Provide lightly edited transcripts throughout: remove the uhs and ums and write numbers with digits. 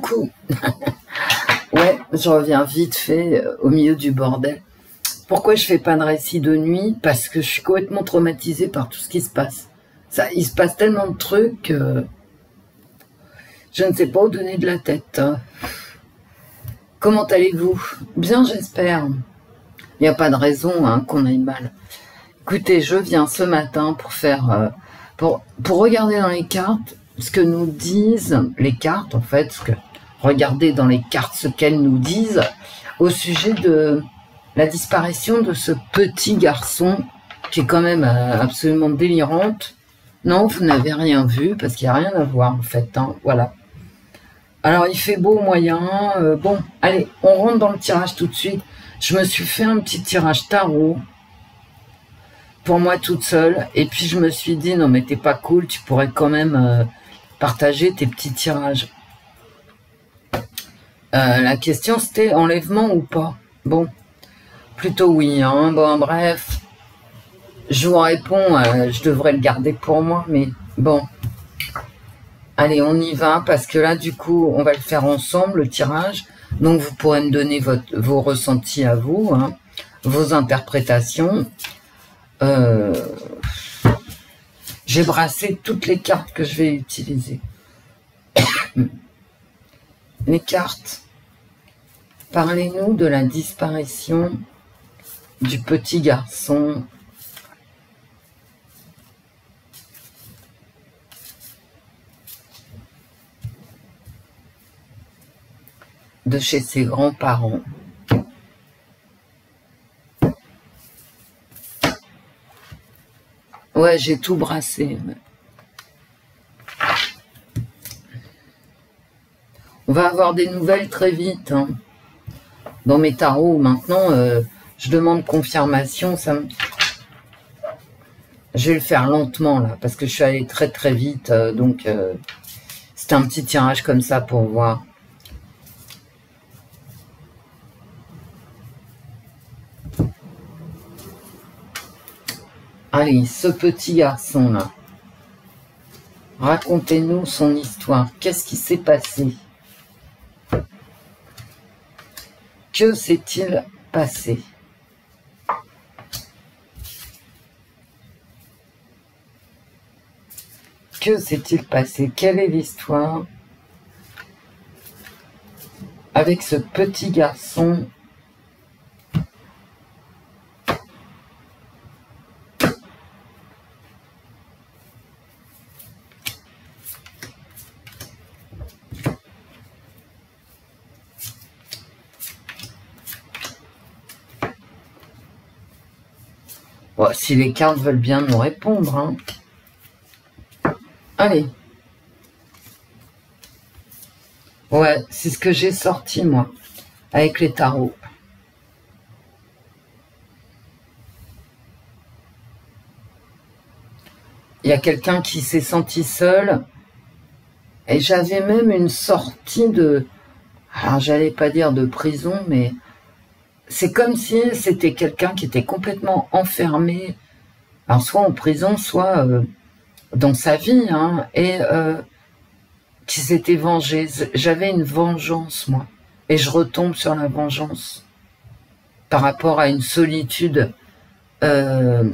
Coucou. Ouais, je reviens vite fait au milieu du bordel. Pourquoi je fais pas de récit de nuit? Parce que je suis complètement traumatisée par tout ce qui se passe. Il se passe tellement de trucs que je ne sais pas où donner de la tête. Comment allez-vous? Bien, j'espère. Il n'y a pas de raison qu'on aille mal. Écoutez, je viens ce matin pour faire... pour regarder dans les cartes ce que nous disent les cartes, en fait, regarder dans les cartes ce qu'elles nous disent au sujet de la disparition de ce petit garçon qui est quand même absolument délirante. Non, vous n'avez rien vu parce qu'il n'y a rien à voir en fait, voilà. Alors il fait beau moyen, bon, allez, on rentre dans le tirage tout de suite. Je me suis fait un petit tirage tarot pour moi toute seule et puis je me suis dit non mais t'es pas cool, tu pourrais quand même partager tes petits tirages. La question c'était enlèvement ou pas? Bon, plutôt oui, bon bref, je vous réponds, je devrais le garder pour moi, mais bon. Allez, on y va, parce que là, du coup, on va le faire ensemble, le tirage. Donc, vous pourrez me donner vos ressentis à vous, vos interprétations. J'ai brassé toutes les cartes que je vais utiliser. Les cartes. Parlez-nous de la disparition du petit garçon. De chez ses grands-parents. Ouais, j'ai tout brassé. On va avoir des nouvelles très vite. Dans mes tarots, maintenant, je demande confirmation. Je vais le faire lentement, là, parce que je suis allée très très vite. Donc, c'est un petit tirage comme ça pour voir. Allez, ce petit garçon-là, racontez-nous son histoire. Qu'est-ce qui s'est passé? Que s'est-il passé? Que s'est-il passé? Quelle est l'histoire avec ce petit garçon ? Bon, si les cartes veulent bien nous répondre, Allez. Ouais, c'est ce que j'ai sorti, moi, avec les tarots. Il y a quelqu'un qui s'est senti seul, et j'avais même une sortie de... Alors, j'allais pas dire de prison, mais... C'est comme si c'était quelqu'un qui était complètement enfermé, alors soit en prison, soit dans sa vie, et qui s'était vengé. J'avais une vengeance, moi, et je retombe sur la vengeance par rapport à une solitude, comment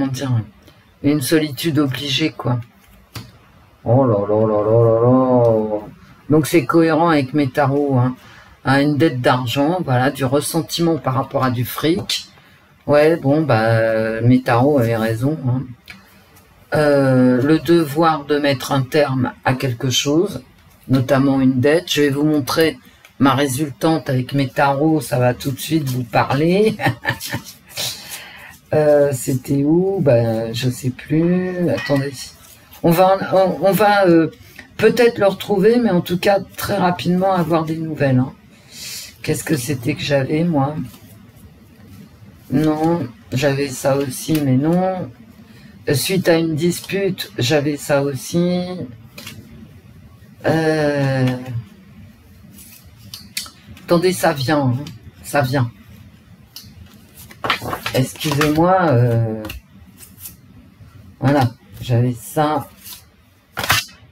dire, une solitude obligée, quoi. Oh là là là là là là. Donc c'est cohérent avec mes tarots, une dette d'argent, voilà, du ressentiment par rapport à du fric. Ouais, bon, mes tarots avaient raison. Le devoir de mettre un terme à quelque chose, notamment une dette. Je vais vous montrer ma résultante avec mes tarots, ça va tout de suite vous parler. C'était où? Je sais plus. Attendez. On va peut-être le retrouver, mais en tout cas, très rapidement, avoir des nouvelles. Qu'est-ce que c'était que j'avais, moi? Non, j'avais ça aussi, mais non. Suite à une dispute, j'avais ça aussi. Attendez, ça vient. Ça vient. Excusez-moi. Voilà, j'avais ça.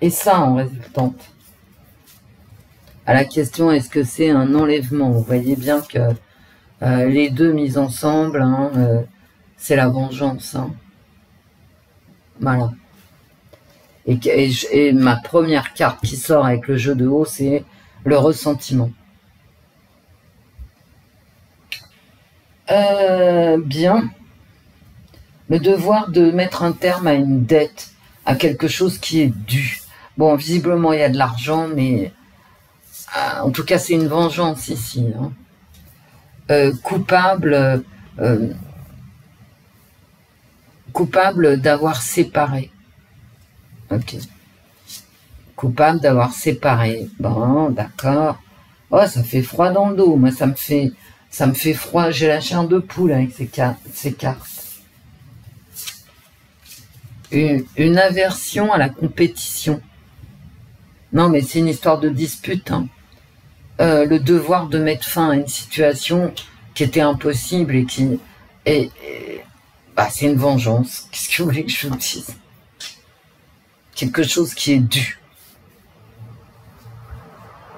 Et ça en résultante. à la question est-ce que c'est un enlèvement. Vous voyez bien que les deux mis ensemble, hein, c'est la vengeance. Hein. Voilà. Et ma première carte qui sort avec le jeu de haut, c'est le ressentiment. Bien. Le devoir de mettre un terme à une dette, à quelque chose qui est dû. Bon, visiblement, il y a de l'argent, mais en tout cas, c'est une vengeance ici. Hein. Coupable d'avoir séparé. Ok. Coupable d'avoir séparé. Bon, d'accord. Oh, ça fait froid dans le dos. Moi, ça me fait froid. J'ai la chair de poule avec ces cartes. Une aversion à la compétition. Non, mais c'est une histoire de dispute. Hein. Le devoir de mettre fin à une situation qui était impossible et qui... bah, c'est une vengeance. Qu'est-ce que vous voulez que je vous dise? Quelque chose qui est dû.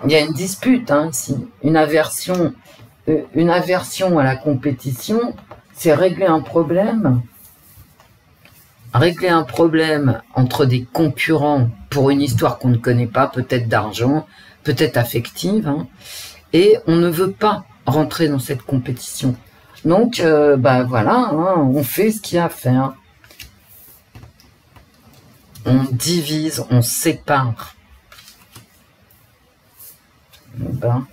Il y a une dispute, hein, ici. Une aversion à la compétition, c'est régler un problème. Régler un problème entre des concurrents pour une histoire qu'on ne connaît pas, peut-être d'argent, peut-être affective, hein, et on ne veut pas rentrer dans cette compétition. Donc, bah voilà, hein, on fait ce qu'il y a à faire. On divise, on sépare. Ben,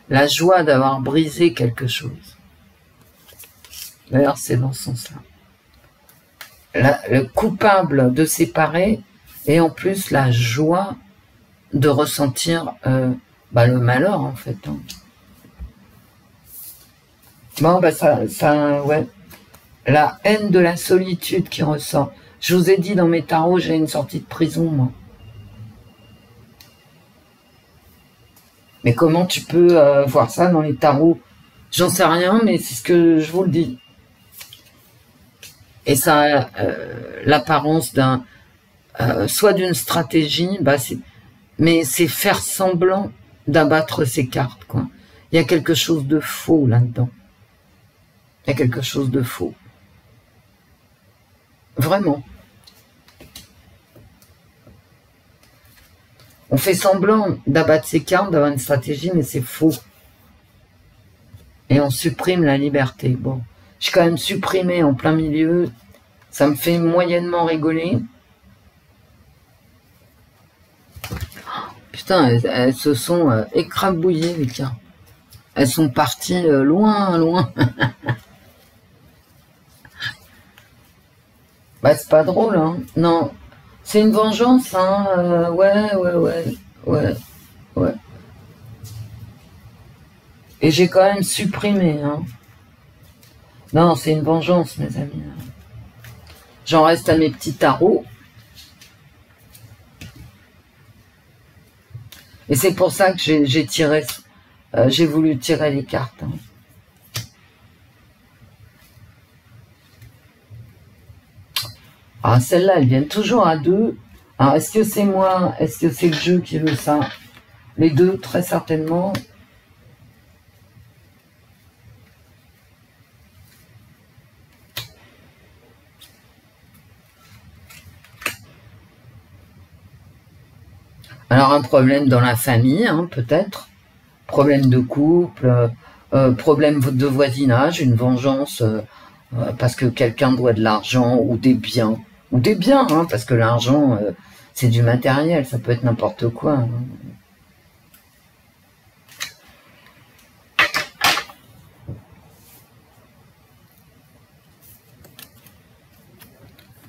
la joie d'avoir brisé quelque chose. D'ailleurs, c'est dans ce sens-là. Le coupable de séparer et en plus la joie de ressentir bah, le malheur en fait. Hein. Bon, bah ouais. La haine de la solitude qui ressort. Je vous ai dit dans mes tarots, j'ai une sortie de prison, moi. Mais comment tu peux voir ça dans les tarots? J'en sais rien, mais c'est ce que je vous le dis. Et ça a l'apparence d'un soit d'une stratégie, bah mais c'est faire semblant d'abattre ses cartes, quoi. Il y a quelque chose de faux là-dedans. Il y a quelque chose de faux. Vraiment. On fait semblant d'abattre ses cartes, d'avoir une stratégie, mais c'est faux. Et on supprime la liberté. Bon, j'ai quand même supprimé en plein milieu. Ça me fait moyennement rigoler. Putain, elles se sont écrabouillées, les cartes. Elles sont parties loin, loin. Bah, c'est pas drôle, hein. Non. C'est une vengeance, hein. Ouais. Et j'ai quand même supprimé, hein. Non, c'est une vengeance, mes amis. J'en reste à mes petits tarots. Et c'est pour ça que j'ai tiré, j'ai voulu tirer les cartes. Hein. Ah, celles-là, elles viennent toujours à deux. Alors, est-ce que c'est moi? Est-ce que c'est le jeu qui veut ça? Les deux, très certainement. Alors, un problème dans la famille, hein, peut-être. Problème de couple, problème de voisinage, une vengeance parce que quelqu'un doit de l'argent ou des biens. Ou des biens, hein, parce que l'argent, c'est du matériel, ça peut être n'importe quoi. Hein.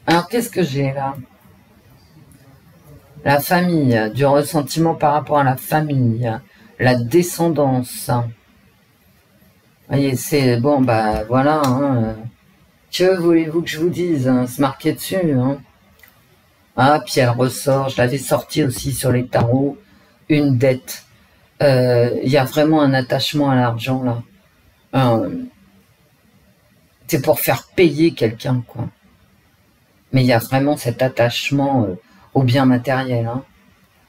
Alors, qu'est-ce que j'ai là? La famille, du ressentiment par rapport à la famille, la descendance. Vous voyez, c'est bon, bah voilà. Hein, que voulez-vous que je vous dise? Hein, se marquer dessus. Hein. Ah, puis elle ressort, je l'avais sorti aussi sur les tarots, une dette. Il y a vraiment un attachement à l'argent là. C'est pour faire payer quelqu'un, quoi. Mais il y a vraiment cet attachement au bien matériel. Hein.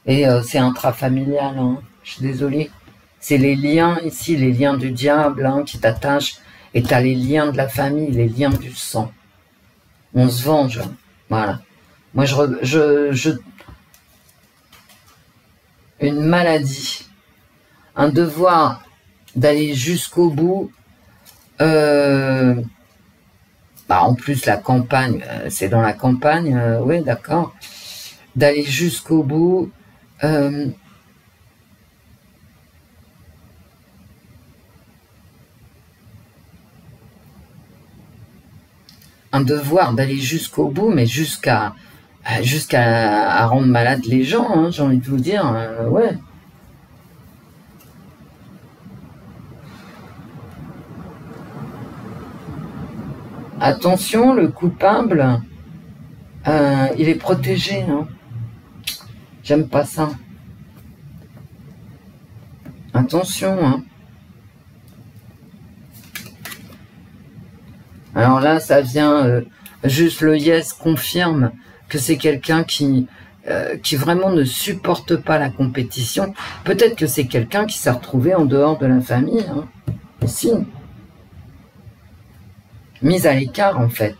Et c'est intrafamilial, hein. Je suis désolée. C'est les liens ici, les liens du diable, hein, qui t'attachent. Et t'as les liens de la famille, les liens du sang. On se venge. Voilà. Moi, une maladie. Un devoir d'aller jusqu'au bout. En plus, la campagne, c'est dans la campagne, oui, d'accord. D'aller jusqu'au bout. Un devoir d'aller jusqu'au bout, mais jusqu'à rendre malade les gens, hein, j'ai envie de vous dire, ouais. Attention, le coupable, il est protégé, hein. J'aime pas ça. Attention, hein. Alors là, ça vient, juste le yes confirme que c'est quelqu'un qui vraiment ne supporte pas la compétition. Peut-être que c'est quelqu'un qui s'est retrouvé en dehors de la famille, hein. Si. Mise à l'écart, en fait.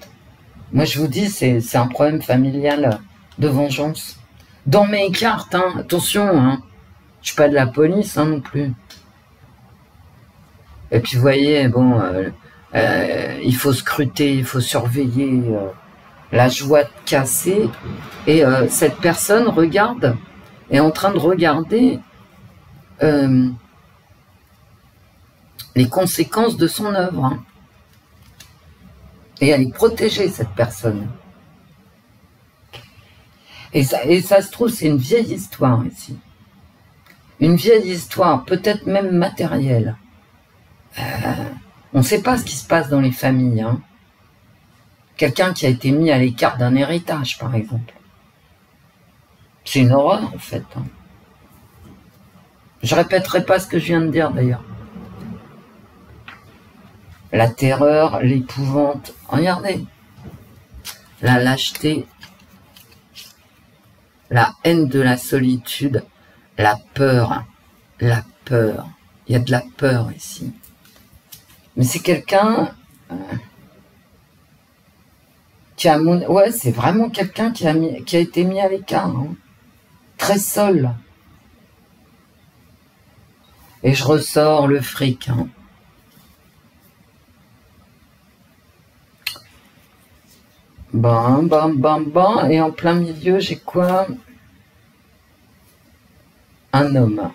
Moi, je vous dis, c'est un problème familial de vengeance. Dans mes cartes, hein, attention, hein. Je suis pas de la police, hein, non plus. Et puis, vous voyez, bon... il faut scruter, il faut surveiller la joie de casser. Et cette personne est en train de regarder les conséquences de son œuvre. Hein. Et elle est protégée, cette personne. Et ça se trouve, c'est une vieille histoire ici. Une vieille histoire, peut-être même matérielle. On ne sait pas ce qui se passe dans les familles. Hein. Quelqu'un qui a été mis à l'écart d'un héritage, par exemple. C'est une horreur, en fait. Hein. Je répéterai pas ce que je viens de dire, d'ailleurs. La terreur, l'épouvante. Regardez. La lâcheté. La haine de la solitude. La peur. La peur. Il y a de la peur ici. Mais c'est quelqu'un qui a... Ouais, c'est vraiment quelqu'un qui a été mis à l'écart. Hein. Très seul. Et je ressors le fric. Hein. Bam, bam, bam, bam. Et en plein milieu, j'ai quoi? Un homme.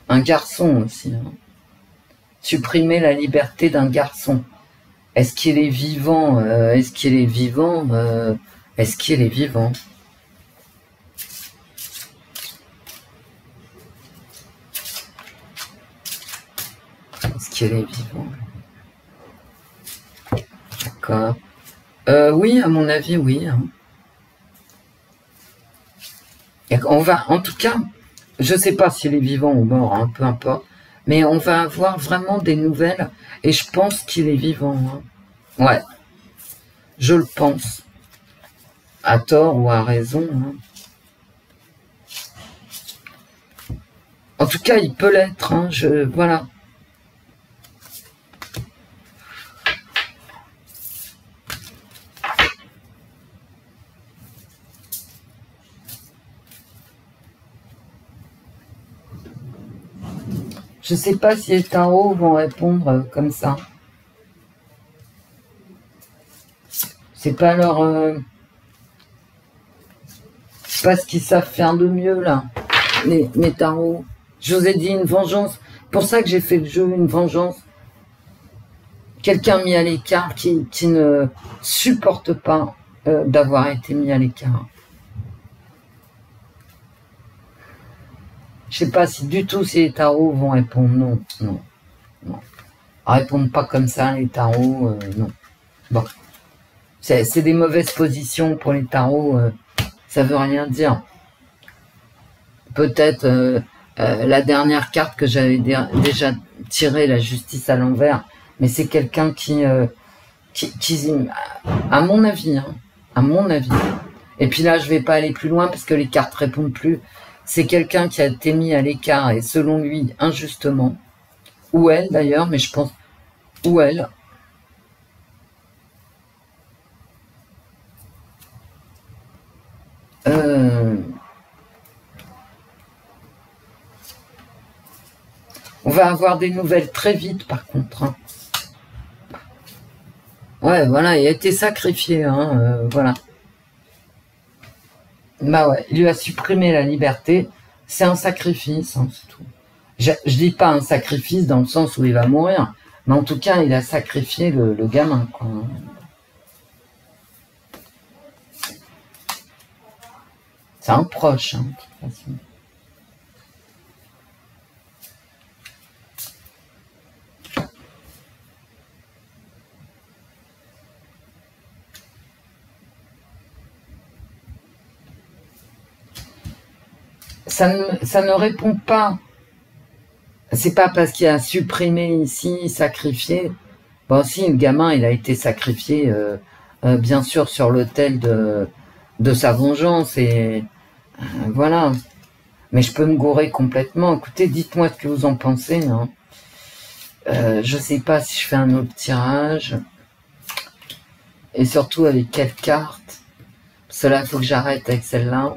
Un garçon aussi. Hein. Supprimer la liberté d'un garçon. Est-ce qu'il est vivant? Est-ce qu'il est vivant? Est-ce qu'il est vivant? Est-ce qu'il est vivant? D'accord. Oui, à mon avis, oui. Hein. On va, en tout cas... Je ne sais pas s'il est vivant ou mort, hein, peu importe. Mais on va avoir vraiment des nouvelles. Et je pense qu'il est vivant. Hein. Ouais. Je le pense. À tort ou à raison. Hein. En tout cas, il peut l'être. Hein, voilà. Je sais pas si les tarots vont répondre comme ça. C'est pas leur... c'est pas ce qu'ils savent faire de mieux, là, mes tarots. Je vous ai dit une vengeance. Pour ça que j'ai fait le jeu, une vengeance. Quelqu'un mis à l'écart qui ne supporte pas d'avoir été mis à l'écart. Je sais pas si du tout si les tarots vont répondre. Non, non, non. Répondent pas comme ça, les tarots, non. Bon. C'est des mauvaises positions pour les tarots, ça veut rien dire. Peut-être la dernière carte que j'avais déjà tirée, la justice à l'envers, mais c'est quelqu'un qui à mon avis, hein, à mon avis. Et puis là, je vais pas aller plus loin parce que les cartes répondent plus. C'est quelqu'un qui a été mis à l'écart et selon lui, injustement. Ou elle d'ailleurs, mais je pense... Ou elle. On va avoir des nouvelles très vite par contre. Hein. Ouais, voilà, il a été sacrifié, hein, voilà. Bah ouais, il lui a supprimé la liberté. C'est un sacrifice, hein, c'est tout. Je dis pas un sacrifice dans le sens où il va mourir, mais en tout cas, il a sacrifié le gamin, quoi. C'est un proche, hein, de toute façon. Ça ne répond pas. C'est pas parce qu'il a supprimé ici, sacrifié. Bon, si, le gamin, il a été sacrifié, bien sûr, sur l'autel de sa vengeance. Et voilà. Mais je peux me gourer complètement. Écoutez, dites-moi ce que vous en pensez. Hein. Je sais pas si je fais un autre tirage. Et surtout avec quelle carte. Parce que là, il faut que j'arrête avec celle-là.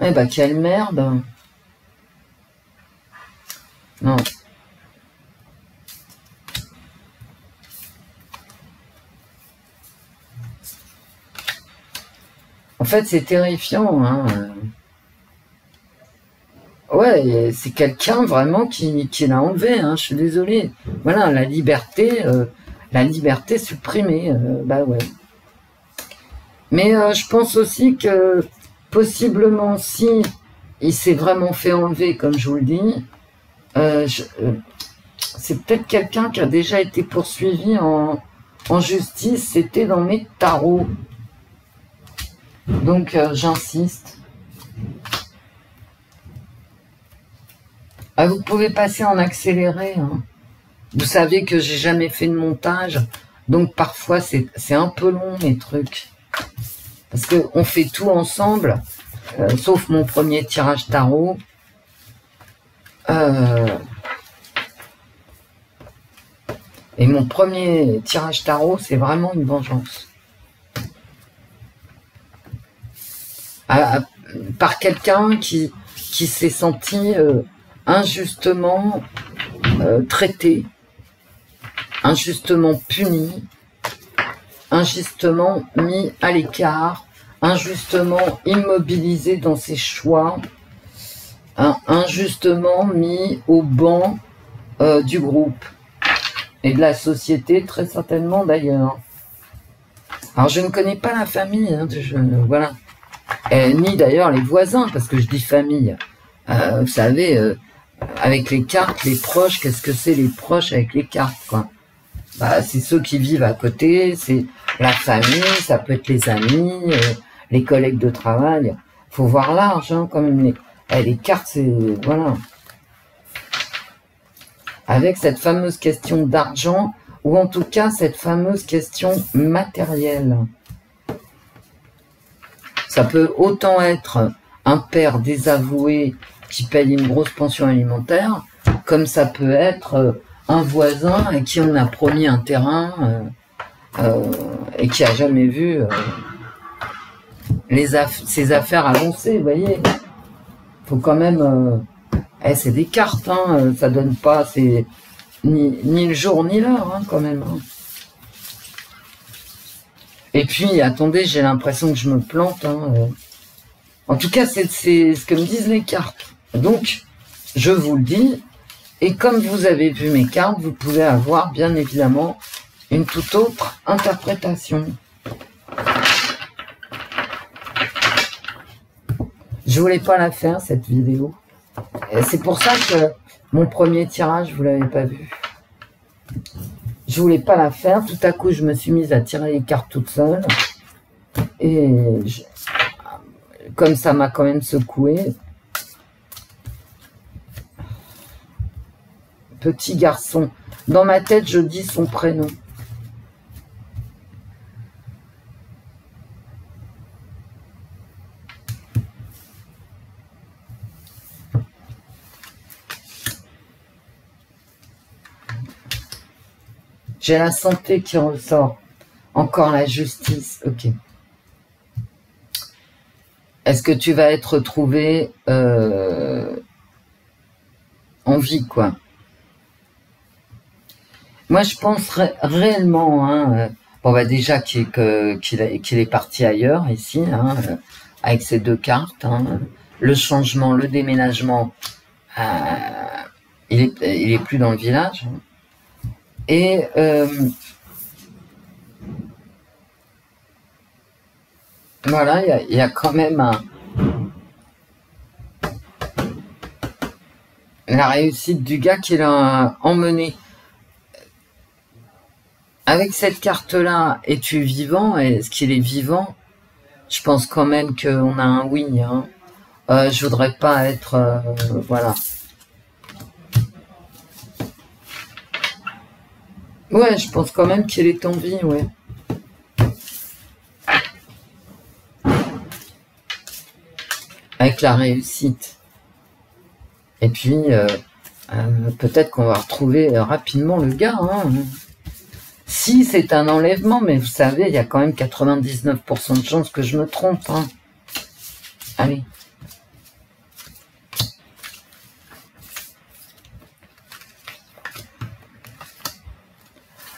Eh ben, quelle merde. Non. En fait, c'est terrifiant. Hein. Ouais, c'est quelqu'un vraiment qui l'a enlevé. Hein. Je suis désolée. Voilà, la liberté supprimée. Bah ouais. Mais je pense aussi que possiblement, si il s'est vraiment fait enlever, comme je vous le dis, c'est peut-être quelqu'un qui a déjà été poursuivi en justice. C'était dans mes tarots. Donc, j'insiste. Ah, vous pouvez passer en accéléré. Hein. Vous savez que j'ai jamais fait de montage. Donc, parfois, c'est un peu long, mes trucs. Parce qu'on fait tout ensemble, sauf mon premier tirage tarot. Et mon premier tirage tarot, c'est vraiment une vengeance. Par quelqu'un qui s'est senti injustement traité, injustement puni, injustement mis à l'écart, injustement immobilisé dans ses choix, injustement mis au banc du groupe et de la société, très certainement d'ailleurs. Alors je ne connais pas la famille, hein, voilà, ni d'ailleurs les voisins, parce que je dis famille. Vous savez, avec les cartes, les proches, qu'est-ce que c'est les proches avec les cartes, quoi? Bah, c'est ceux qui vivent à côté, c'est la famille, ça peut être les amis, les collègues de travail. Faut voir large, hein, quand même. Les cartes, c'est... Voilà. Avec cette fameuse question d'argent, ou en tout cas, cette fameuse question matérielle. Ça peut autant être un père désavoué qui paye une grosse pension alimentaire, comme ça peut être un voisin à qui on a promis un terrain et qui a jamais vu ses affaires avancer, vous voyez. Faut quand même... c'est des cartes, hein, ça donne pas... c'est ni le jour ni l'heure, hein, quand même. Hein. Et puis, attendez, j'ai l'impression que je me plante. Hein, En tout cas, c'est ce que me disent les cartes. Donc, je vous le dis, et comme vous avez vu mes cartes, vous pouvez avoir, bien évidemment, une toute autre interprétation. Je voulais pas la faire, cette vidéo. C'est pour ça que mon premier tirage, vous l'avez pas vu. Je voulais pas la faire. Tout à coup, je me suis mise à tirer les cartes toute seule. Et comme ça m'a quand même secoué. Petit garçon. Dans ma tête, je dis son prénom. J'ai la santé qui ressort. Encore la justice. Ok. Est-ce que tu vas être retrouvé en vie, quoi? Moi, je pense réellement, hein, bon, bah déjà qu'il est parti ailleurs, ici, hein, avec ces deux cartes. Hein, le changement, le déménagement, il est plus dans le village. Et voilà, il y a quand même la réussite du gars qui l'a emmené. Avec cette carte-là, es-tu vivant? Est-ce qu'il est vivant? Je pense quand même qu'on a un oui. Hein. Je voudrais pas être... voilà. Ouais, je pense quand même qu'il est en vie, ouais. Avec la réussite. Et puis, peut-être qu'on va retrouver rapidement le gars. Hein. Si c'est un enlèvement, mais vous savez, il y a quand même 99% de chances que je me trompe. Hein. Allez.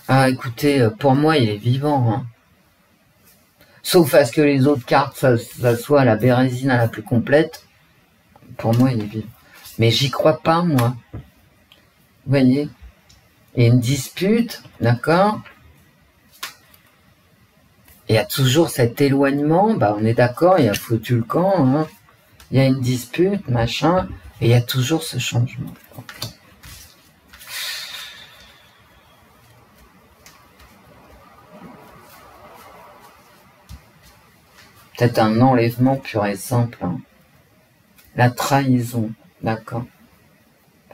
Ah, écoutez, pour moi, il est vivant. Hein. Sauf à ce que les autres cartes, ça soit la bérésine la plus complète. Pour moi, il est vivant. Mais j'y crois pas, moi. Vous voyez? Il y a une dispute, d'accord? Il y a toujours cet éloignement, bah on est d'accord, il y a foutu le camp, hein. Il y a une dispute, machin, et il y a toujours ce changement. Peut-être un enlèvement pur et simple. Hein. La trahison, d'accord.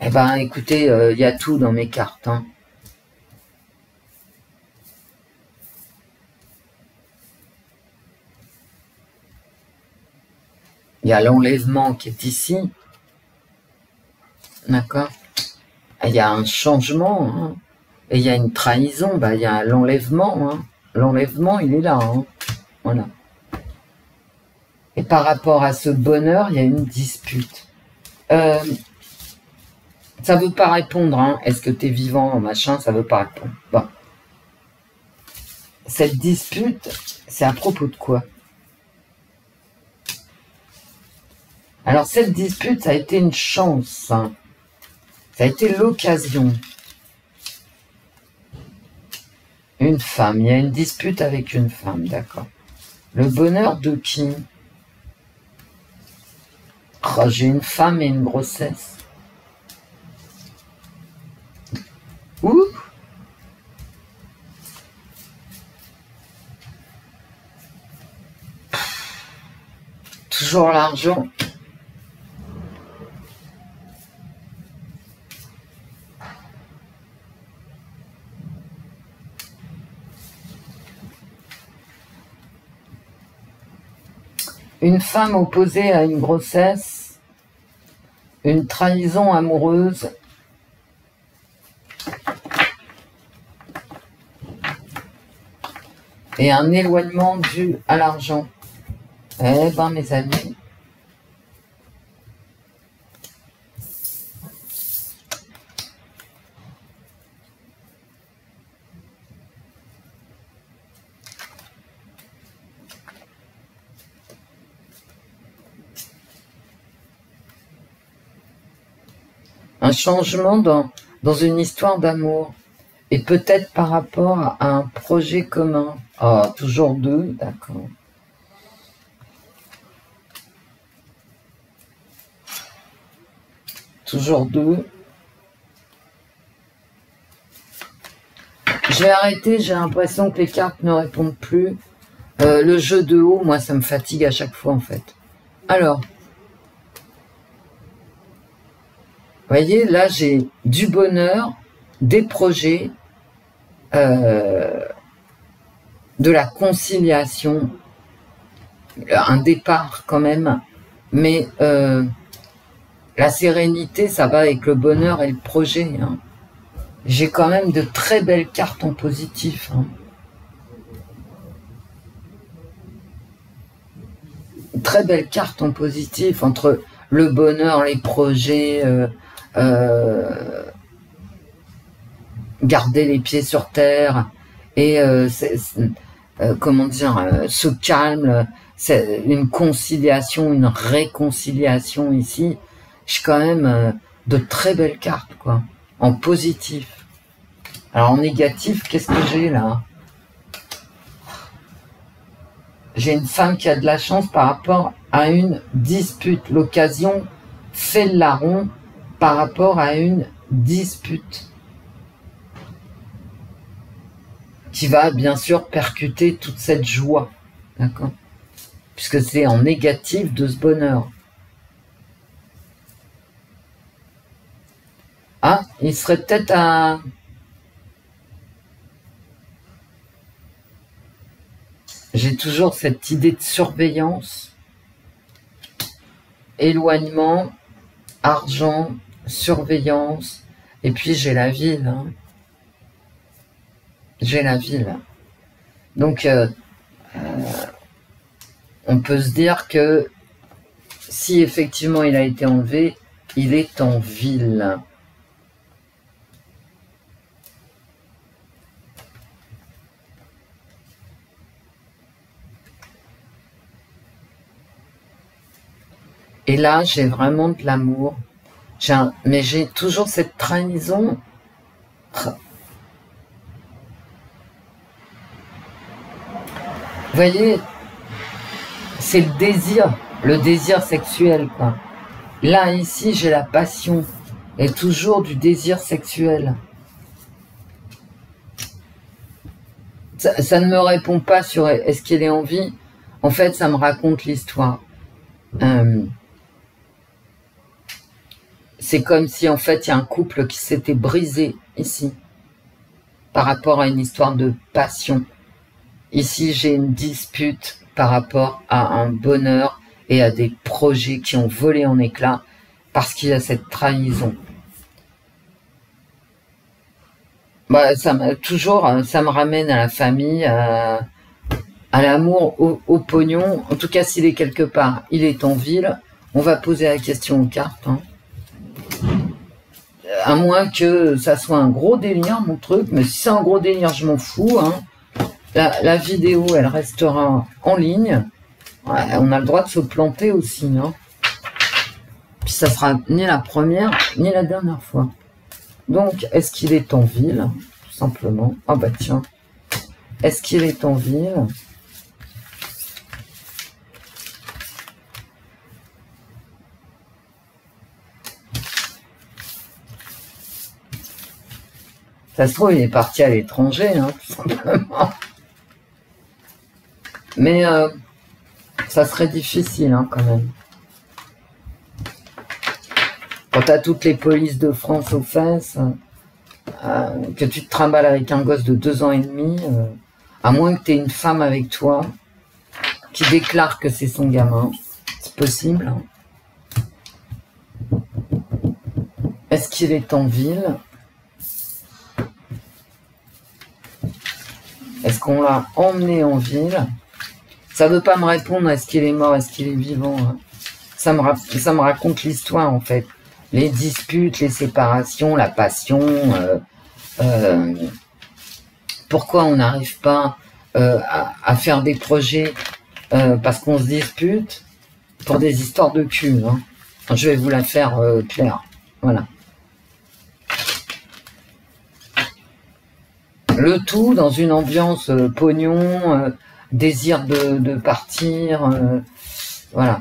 Eh ben, écoutez, il y a tout dans mes cartes. Hein. Il y a l'enlèvement qui est ici. D'accord. Il y a un changement. Hein. Et il y a une trahison. Bah, il y a l'enlèvement. Hein. L'enlèvement, il est là. Hein. Voilà. Et par rapport à ce bonheur, il y a une dispute. Ça ne veut pas répondre. Hein. Est-ce que tu es vivant, machin, ça ne veut pas répondre. Bon. Cette dispute, c'est à propos de quoi? Alors, cette dispute, ça a été une chance. Hein. Ça a été l'occasion. Une femme. Il y a une dispute avec une femme, d'accord. Le bonheur de qui? Oh, j'ai une femme et une grossesse. Ouh! Toujours l'argent. Une femme opposée à une grossesse, une trahison amoureuse, et un éloignement dû à l'argent. Eh ben, mes amis, un changement dans une histoire d'amour. Et peut-être par rapport à un projet commun. Ah, toujours deux, d'accord. Toujours deux. Je vais arrêter, j'ai l'impression que les cartes ne répondent plus. Le jeu de haut, moi, ça me fatigue à chaque fois, en fait. Alors, vous voyez, là, j'ai du bonheur, des projets, de la conciliation, un départ quand même, mais la sérénité, ça va avec le bonheur et le projet. Hein. J'ai quand même de très belles cartes en positif. Hein. Très belles cartes en positif entre le bonheur, les projets, garder les pieds sur terre et comment dire, ce calme, c'est une conciliation, une réconciliation ici. J'ai quand même de très belles cartes, quoi, en positif. Alors en négatif, qu'est-ce que j'ai là? J'ai une femme qui a de la chance par rapport à une dispute. L'occasion fait le larron par rapport à une dispute. Qui va bien sûr percuter toute cette joie. D'accord? Puisque c'est en négatif de ce bonheur. Ah, il serait peut-être à... J'ai toujours cette idée de surveillance, éloignement, argent, surveillance, et puis j'ai la ville. Hein. J'ai la ville. Donc, on peut se dire que si effectivement il a été enlevé, il est en ville. Et là, j'ai vraiment de l'amour. Mais j'ai toujours cette trahison. Vous voyez, c'est le désir sexuel, quoi. Là, ici, j'ai la passion. Et toujours du désir sexuel. Ça ne me répond pas sur est-ce qu'il est en vie. En fait, ça me raconte l'histoire. C'est comme si, en fait, il y a un couple qui s'était brisé ici, par rapport à une histoire de passion. Ici, j'ai une dispute par rapport à un bonheur et à des projets qui ont volé en éclats, parce qu'il y a cette trahison. Bah, ça me ramène à la famille, à l'amour, au pognon. En tout cas, s'il est quelque part, il est en ville. On va poser la question aux cartes. Hein. À moins que ça soit un gros délire, mon truc. Mais si c'est un gros délire, je m'en fous. Hein. La vidéo, elle restera en ligne. Ouais, on a le droit de se planter aussi. Hein. Puis ça sera ni la première, ni la dernière fois. Donc, est-ce qu'il est en ville? Tout simplement. Ah bah tiens. Est-ce qu'il est en ville? Ça se trouve, il est parti à l'étranger, hein, tout simplement. Mais ça serait difficile, hein, quand même. Quand t'as toutes les polices de France aux fesses, que tu te trimbales avec un gosse de 2 ans et demi, à moins que t'aies une femme avec toi qui déclare que c'est son gamin, c'est possible. Hein. Est-ce qu'il est en ville? Est-ce qu'on l'a emmené en ville? Ça ne veut pas me répondre est-ce qu'il est mort, est-ce qu'il est vivant. Hein. Ça me raconte l'histoire, en fait. Les disputes, les séparations, la passion. Pourquoi on n'arrive pas à faire des projets parce qu'on se dispute pour des histoires de cul. Hein. Je vais vous la faire claire. Voilà. Le tout dans une ambiance pognon, désir de partir, voilà.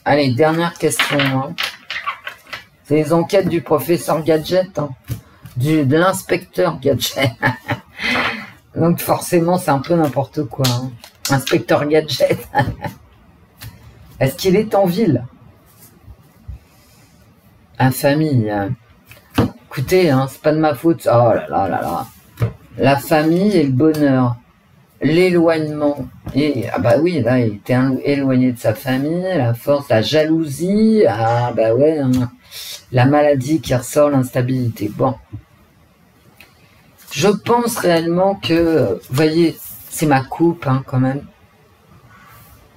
Allez, dernière question. Hein. C'est les enquêtes du professeur Gadget, hein, de l'inspecteur Gadget. Donc forcément, c'est un peu n'importe quoi. Hein. Inspecteur Gadget. Est-ce qu'il est en ville? À famille. Écoutez, hein, c'est pas de ma faute. Oh là là là là. La famille et le bonheur. l'éloignement. Et ah bah oui, là, il était éloigné de sa famille, la force, la jalousie, ah bah ouais, hein, la maladie qui ressort, l'instabilité. Bon. Je pense réellement que, vous voyez, c'est ma coupe, hein, quand même.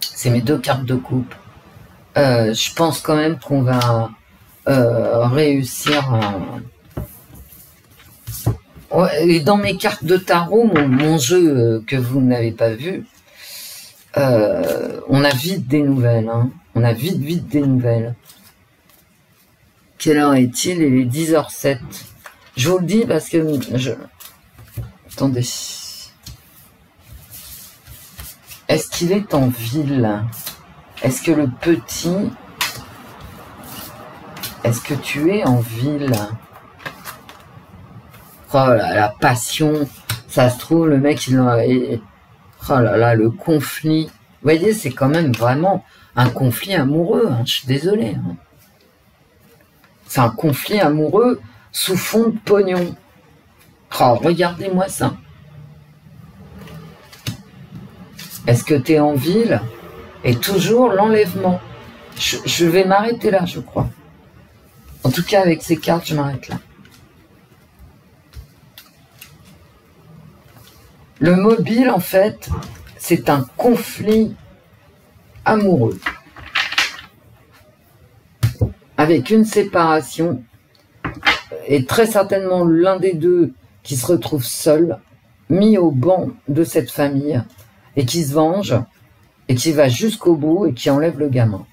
C'est mes 2 cartes de coupe. Je pense quand même qu'on va réussir à... Ouais, et dans mes cartes de tarot, mon jeu que vous n'avez pas vu, on a vite des nouvelles. Hein. On a vite des nouvelles. Quelle heure est-il? Il est 10h07. Je vous le dis parce que je... Attendez. Est-ce qu'il est en ville? Est-ce que le petit... Est-ce que tu es en ville? Oh là, la passion. Ça se trouve, le mec, il a... Oh là là, le conflit. Vous voyez, c'est quand même vraiment un conflit amoureux. Hein, je suis désolé. Hein. C'est un conflit amoureux sous fond de pognon. Oh, regardez-moi ça. Est-ce que tu es en ville? Et toujours l'enlèvement. Je vais m'arrêter là, je crois. En tout cas, avec ces cartes, je m'arrête là. Le mobile, en fait, c'est un conflit amoureux. Avec une séparation. Et très certainement l'un des deux qui se retrouve seul, mis au banc de cette famille, et qui se venge, et qui va jusqu'au bout, et qui enlève le gamin.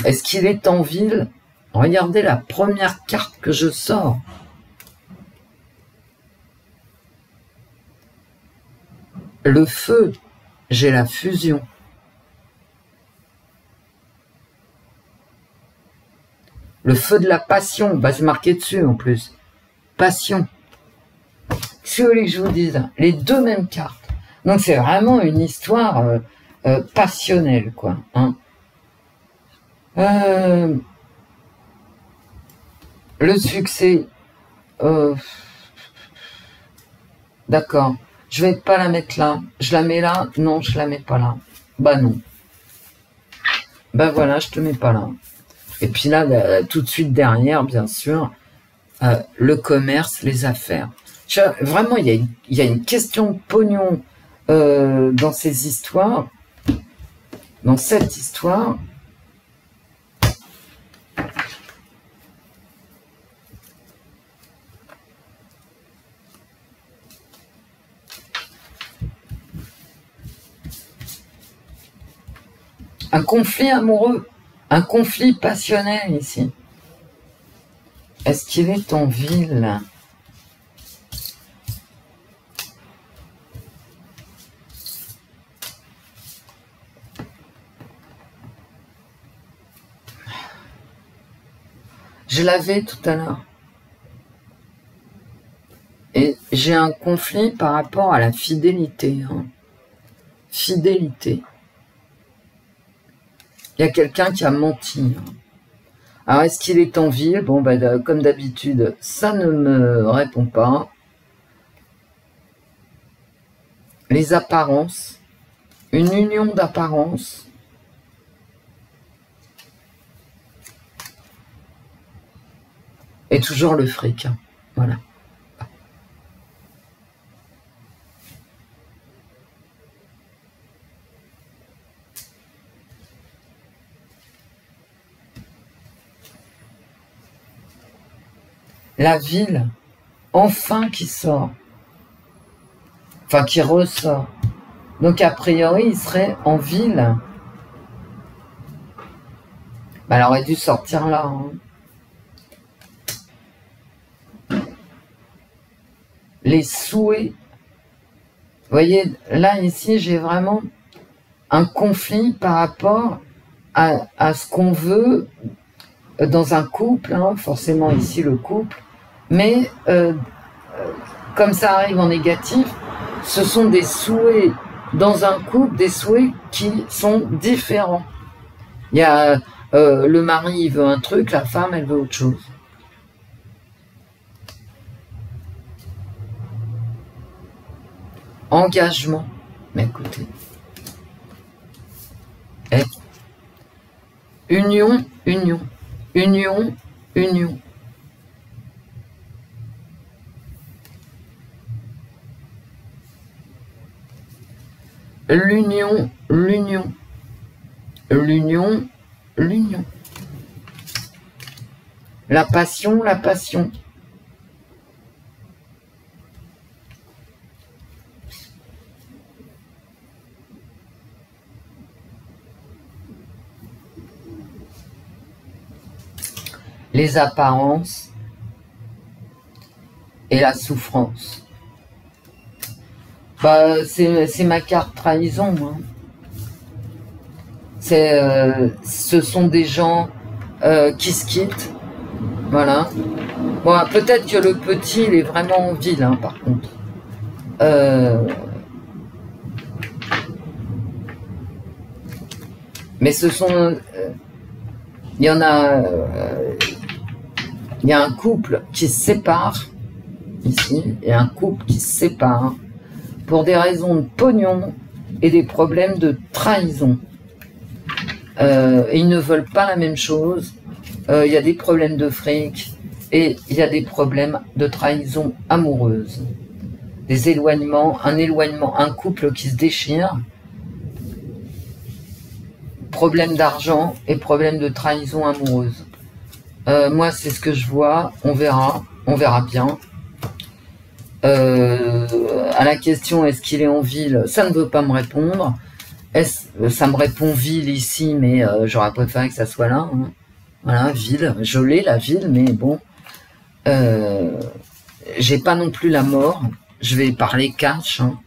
Est-ce qu'il est en ville? Regardez la première carte que je sors. Le feu, j'ai la fusion. Le feu de la passion, bah c'est marqué dessus en plus. Passion. Si vous voulez que je vous dise, les 2 mêmes cartes. Donc c'est vraiment une histoire passionnelle, quoi. Hein. Le succès. D'accord. Je vais pas la mettre là. Je la mets là. Non, je la mets pas là. Bah non. Bah voilà, je te mets pas là. Et puis là, tout de suite derrière, bien sûr, le commerce, les affaires. Vraiment, il y a une question de pognon dans ces histoires, dans cette histoire. Un conflit amoureux, un conflit passionnel ici. Est-ce qu'il est en ville? Je l'avais tout à l'heure. Et j'ai un conflit par rapport à la fidélité. Hein. Fidélité. Il y a quelqu'un qui a menti. Alors, est-ce qu'il est en ville? Bon, bah, comme d'habitude, ça ne me répond pas. Les apparences. Une union d'apparences. Et toujours le fric. Hein. Voilà. La ville, enfin qui sort. Enfin, qui ressort. Donc, a priori, il serait en ville. Bah, elle aurait dû sortir là. Hein. Les souhaits. Vous voyez, là, ici, j'ai vraiment un conflit par rapport à ce qu'on veut dans un couple. Hein, forcément, ici, le couple. Mais comme ça arrive en négatif, ce sont des souhaits dans un couple, des souhaits qui sont différents. Il y a le mari il veut un truc, la femme elle veut autre chose. engagement. Mais écoutez. Et union, union, union, union. L'union, l'union, l'union, l'union. La passion, la passion. Les apparences et la souffrance. Bah, c'est ma carte trahison. Hein. Ce sont des gens qui se quittent. Voilà. Bon, peut-être que le petit, il est vraiment en ville, hein, par contre. Mais ce sont... il y en a... il y a un couple qui se sépare, ici, et un couple qui se sépare pour des raisons de pognon et des problèmes de trahison. Et ils ne veulent pas la même chose. Il y a des problèmes de fric et il y a des problèmes de trahison amoureuse. Des éloignements, un couple qui se déchire, problème d'argent et problème de trahison amoureuse. Moi, c'est ce que je vois, on verra bien. À la question, est-ce qu'il est en ville, ça ne veut pas me répondre. Ça me répond ville ici, mais j'aurais préféré que ça soit là. Hein. Voilà, ville, je l'ai la ville, mais bon, j'ai pas non plus la mort. Je vais parler cash. Hein.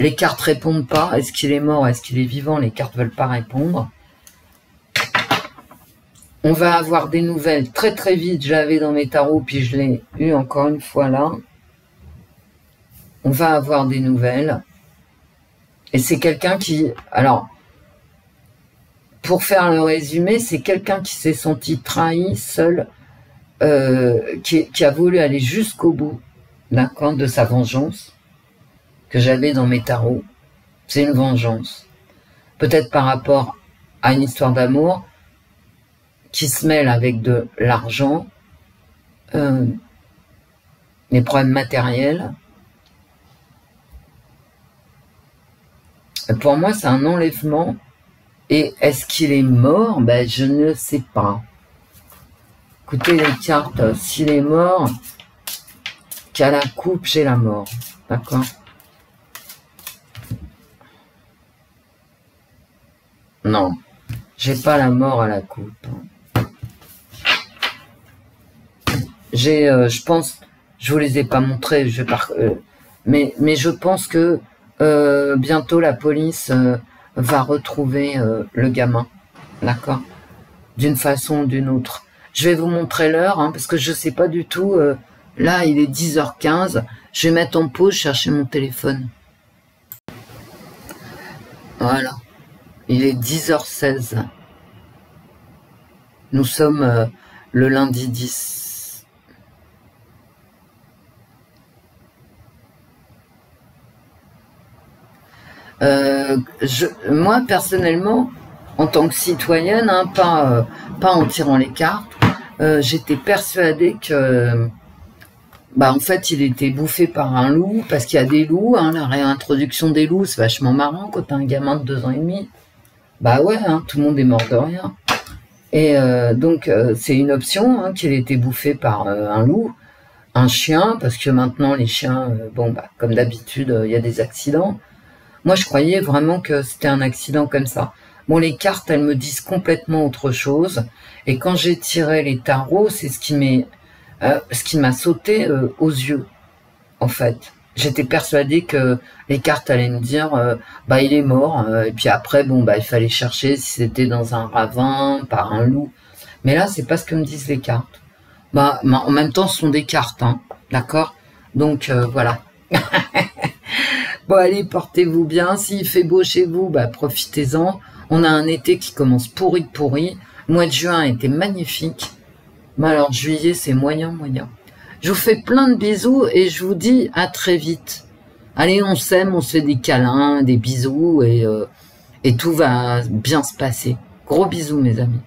Les cartes répondent pas. Est-ce qu'il est mort, est-ce qu'il est vivant? Les cartes veulent pas répondre. On va avoir des nouvelles très très vite. Je l'avais dans mes tarots, puis je l'ai eu encore une fois là. On va avoir des nouvelles. Et c'est quelqu'un qui... Alors, pour faire le résumé, c'est quelqu'un qui s'est senti trahi, seul, qui a voulu aller jusqu'au bout, d'accord, de sa vengeance, que j'avais dans mes tarots. C'est une vengeance. Peut-être par rapport à une histoire d'amour qui se mêle avec de l'argent, des problèmes matériels. Pour moi, c'est un enlèvement. Et est-ce qu'il est mort? Ben, je ne sais pas. Écoutez les cartes. S'il est mort, qu'à la coupe, j'ai la mort. D'accord? Non. J'ai pas la mort à la coupe. J'ai, je pense, je vous les ai pas montrés, mais je pense que bientôt la police va retrouver le gamin, d'accord, d'une façon ou d'une autre. Je vais vous montrer l'heure, hein, parce que je sais pas du tout. Là, il est 10h15. Je vais mettre en pause, chercher mon téléphone. Voilà. Il est 10h16. Nous sommes le lundi 10. Moi, personnellement, en tant que citoyenne, hein, pas en tirant les cartes, j'étais persuadée que, bah, en fait, il était bouffé par un loup, parce qu'il y a des loups, hein, la réintroduction des loups, c'est vachement marrant quand t'as un gamin de 2 ans et demi. Bah ouais, hein, tout le monde est mort de rien. Et donc, c'est une option, hein, qu'il ait été bouffé par un loup, un chien, parce que maintenant, les chiens, bon, bah, comme d'habitude, il y a des accidents. Moi, je croyais vraiment que c'était un accident comme ça. Bon, les cartes, elles me disent complètement autre chose. Et quand j'ai tiré les tarots, c'est ce qui m'a sauté aux yeux, en fait. J'étais persuadée que les cartes allaient me dire, bah, il est mort. Et puis après, bon, bah, il fallait chercher si c'était dans un ravin, par un loup. Mais là, c'est pas ce que me disent les cartes. Bah, en même temps, ce sont des cartes, hein, d'accord? Donc, voilà. Bon, allez, portez-vous bien. S'il fait beau chez vous, bah, profitez-en. On a un été qui commence pourri. Le mois de juin était magnifique. Mais alors, juillet, c'est moyen. Je vous fais plein de bisous et je vous dis à très vite. Allez, on s'aime, on se fait des câlins, des bisous et tout va bien se passer. Gros bisous, mes amis.